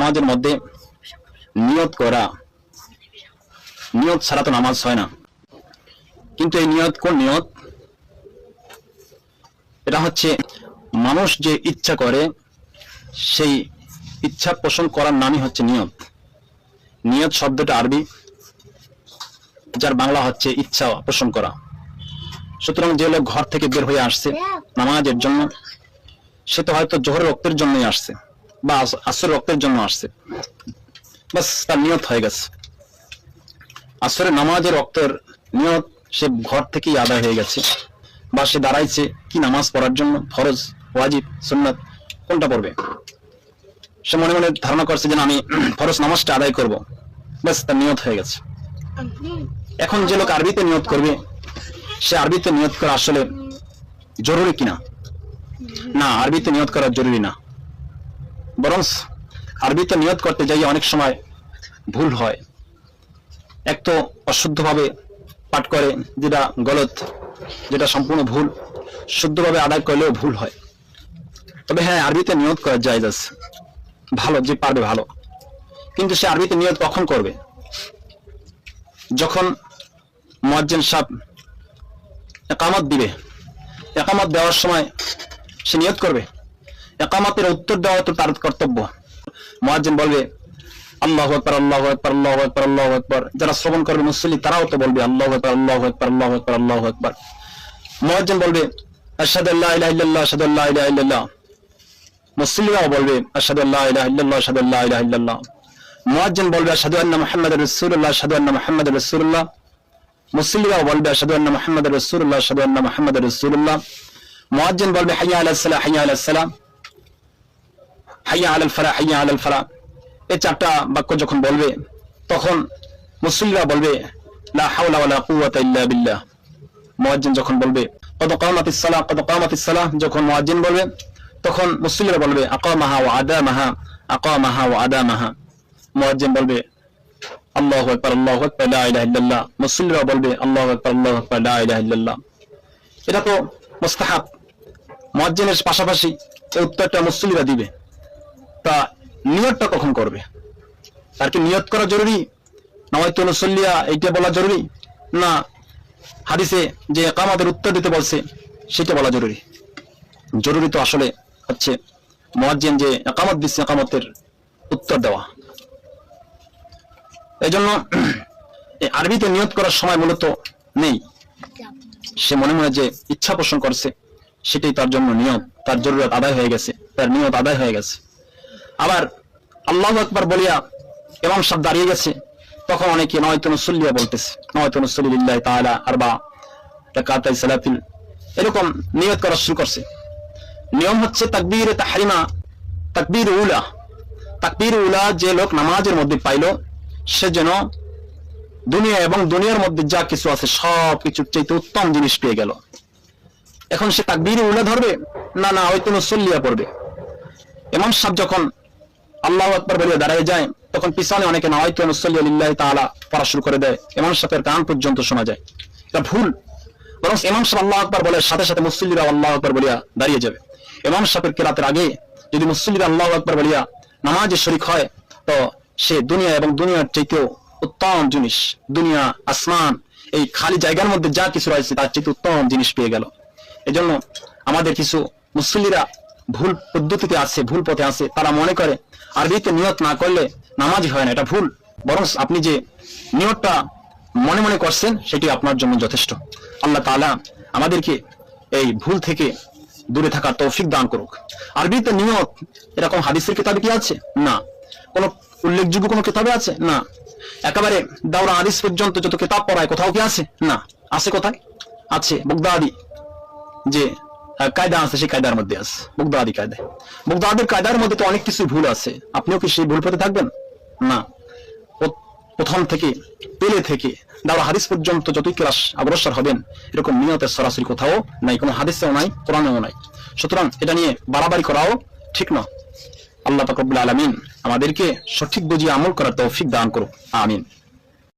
নামাজের মধ্যে নিয়ত করা, নিয়ত ছাড়া তো নামাজ হয় না। কিন্তু এই নিয়ত কোন নিয়ত? এটা হচ্ছে মানুষ যে ইচ্ছা করে সেই ইচ্ছা পোষণ করার নামই হচ্ছে নিয়ত। নিয়ত শব্দটা আরবি, যার বাংলা হচ্ছে ইচ্ছা পোষণ করা। সুতরাং যে লোক ঘর থেকে বের হয়ে আসছে নামাজের জন্য, সে তো হয়তো জোহরের রক্তের জন্যই আসছে বা আসরের রক্তের জন্য আসছে, বাস তার নিয়ত হয়ে গেছে। আসরের নামাজের রক্তের নিয়ত সে ঘর থেকেই আদায় হয়ে গেছে। বা সে দাঁড়াইছে কি নামাজ পড়ার জন্য, ফরজ, ওয়াজিব, সুন্নাত কোনটা পড়বে, সে মনে মনে ধারণা করছে যে আমি ফরজ নামাজটা আদায় করব, বাস তার নিয়ত হয়ে গেছে। এখন যে লোক আরবিতে নিয়ত করবে, সে আরবিতে নিয়ত করা আসলে জরুরি কিনা? না, আরবিতে নিয়ত করা জরুরি না। বরং আরবিতে নিয়ত করতে যাই অনেক সময় ভুল হয়। এক তো অশুদ্ধভাবে পাঠ করে, যেটা গলত, যেটা সম্পূর্ণ ভুল। শুদ্ধভাবে আদায় করলেও ভুল হয়। তবে হ্যাঁ, আরবিতে নিয়ত করা জায়েজ আছে, ভালো, যে পারবে ভালো। কিন্তু সে আরবিতে নিয়ত কখন করবে? যখন মুয়াজ্জিন সাহেব ইকামত দিবে, ইকামত দেওয়ার সময় সে নিয়ত করবে। ইকামতের উত্তর দেওয়া তো তার কর্তব্য। মুয়াজ্জিন বলবে আল্লাহু আকবার, আল্লাহু আকবার, আল্লাহু আকবার, আল্লাহু আকবার। যারা শ্রবণ করবে মুসল্লি, তারাও তো বলবে আল্লাহু আকবার, আল্লাহু আকবার, আল্লাহু আকবার, আল্লাহু আকবার। মুয়াজ্জিন বলবে আশহাদু আল্লা ইলাহা ইল্লাল্লাহ, আশহাদু আল্লা ইলাহা ইল্লাল্লাহ। মুসল্লিরাও বলবে আশহাদু আল্লা ইলাহা ইল্লাল্লাহ, আশহাদু আল্লা ইলাহা ইল্লাল্লাহ। মুয়াজ্জিন বলবে আশহাদু আন্না মুহাম্মাদার রাসূলুল্লাহ, আশহাদু আন্না মুহাম্মাদার রাসূলুল্লাহ। মুসল্লিরাও বলবে আশহাদু আন্না মুহাম্মাদার রাসূলুল্লাহ, আশহাদু আন্না মুহাম্মাদার রাসূলুল্লাহ। মুয়াজ্জিন বলবে হাইয়া আলাস সালাহ, হাইয়া আলাস সালাম, হাইয়া আলাল ফালাহ, হাইয়া আলাল ফালাহ। এই চারটা বাক্য যখন বলবে, তখন মুসল্লিরা বলবে লা হাওলা ওয়ালা কুওয়াতা ইল্লা বিল্লাহ। মুয়াজ্জিন যখন বলবে কদ কামাতিস সালাহ, কদ কামাতিস সালাহ, যখন মুয়াজ্জিন বলবে, তখন মুসল্লিরা বলবে আকামাহা ওয়া আদামাহা, আকামাহা ওয়া আদামাহা। মুয়াজ্জিন বলবে আল্লাহু আকবার, আল্লাহু আকবার, লা ইলাহা ইল্লাল্লাহ। মুসল্লিরা বলবে আল্লাহু আকবার, আল্লাহু আকবার, লা ইলাহা ইল্লাল্লাহ। এটা তো মুস্তাহাব। মুয়াজ্জিনের পাশাপাশি এই উত্তরটা মুসল্লিরা দিবে। তা নিয়তটা কখন করবে? তার কি নিয়ত করা জরুরি? নাওয়াইতু নুসাল্লিয়া এইটা বলা জরুরি? না হাদিসে যে ইকামতের উত্তর দিতে বলছে সেটা বলা জরুরি? জরুরি তো আসলে হচ্ছে মুয়াজ্জিন যে ইকামত দিচ্ছে, ইকামতের উত্তর দেওয়া। এই জন্য আরবিতে নিয়ত করার সময় মূলত নেই। সে মনে মনে যে ইচ্ছা পোষণ করছে সেটাই তার জন্য নিয়ত, তার জরুরত আদায় হয়ে গেছে, তার নিয়ত আদায় হয়ে গেছে। আবার আল্লাহু আকবার বলিয়া ইমাম সাহেব দাঁড়িয়ে গেছে, তখন অনেকে নাওয়াইতু নুসাল্লিয়া বলতেছে, নাওয়াইতু নুসাল্লি লিল্লাহি তাআলা আরবা রাকাতাই সালাতিল, এরকম নিয়ত করা শুরু করছে। নিয়ম হচ্ছে তাকবীরে তাহরিমা, তাকবীর উলা। তাকবীর উলা যে লোক নামাজের মধ্যে পাইল, সে যেন দুনিয়া এবং দুনিয়ার মধ্যে যা কিছু আছে সব কিছুর চাইতে উত্তম জিনিস পেয়ে গেল। এখন সে তাকবীর উলা ধরবে না নাওয়াইতু নুসাল্লিয়া পড়বে? ইমাম সাহেব যখন আল্লাহু আকবার বলে দাঁড়িয়ে যায়, তখন পিছনে অনেকে নাওয়াইতু নুসাল্লি লিল্লাহি তাআলা পড়া শুরু করে দেয়। ইমাম সাহেবের কান পর্যন্ত শোনা যায়। এটা ভুল। বরং ইমাম সাহেব আল্লাহু আকবার বলে সাথে সাথে মুসল্লিরা আল্লাহু আকবার বলিয়া দাঁড়িয়ে যাবে। ইমাম সাহেবের কিরাতের আগে যদি মুসল্লিরা আল্লাহু আকবার বলিয়া নামাজে শরীক হয়, তো সে দুনিয়া এবং দুনিয়ার চাইতেও উত্তম জিনিস, দুনিয়া আসমান এই খালি জায়গার মধ্যে যা কিছু রয়েছে তার চাইতে উত্তম জিনিস পেয়ে গেল। এজন্য আমাদের কিছু মুসল্লিরা ভুল পদ্ধতিতে আছে, ভুল পথে আছে। তারা মনে করে আরবিতে নিয়ত না করলে নামাজই হয় না। এটা ভুল। বরং আপনি যে নিয়তটা মনে মনে করছেন সেটি আপনার জন্য যথেষ্ট। আল্লাহ তাআলা আমাদেরকে এই ভুল থেকে দূরে থাকার তৌফিক দান করুক। আরবিতে নিয়ত এরকম হাদিসের কিতাবে কি আছে? না। কোন উল্লেখযোগ্য কোন কিতাবে আছে? না। একেবারে দাওরা হাদিস পর্যন্ত যত কিতাব পড়ায় কোথাও কি আছে? না। আছে কোথায়? আছে বাগদাদি যে কায়দা আছে, সেই কায়দার মধ্যে আছে, বাগদাদি কায়দা। বাগদাদির কায়দার মধ্যে তো অনেক কিছু ভুল আছে। আপনিও কি সেই ভুল পথে থাকবেন? না। প্রথম থেকে পেলে থেকে দাওরা হাদিস পর্যন্ত যতই ক্লাস অগ্রসর হবেন, এরকম নিয়তের সরাসরি কোথাও নাই, কোনো হাদিসেও নাই, কোরআনেও নাই। সুতরাং এটা নিয়ে বাড়াবাড়ি করাও ঠিক না। আল্লাহ পাক রব্বুল আলামিন আমাদেরকে সঠিক বুঝিয়ে আমল করার তৌফিক দান করুক। আমিন।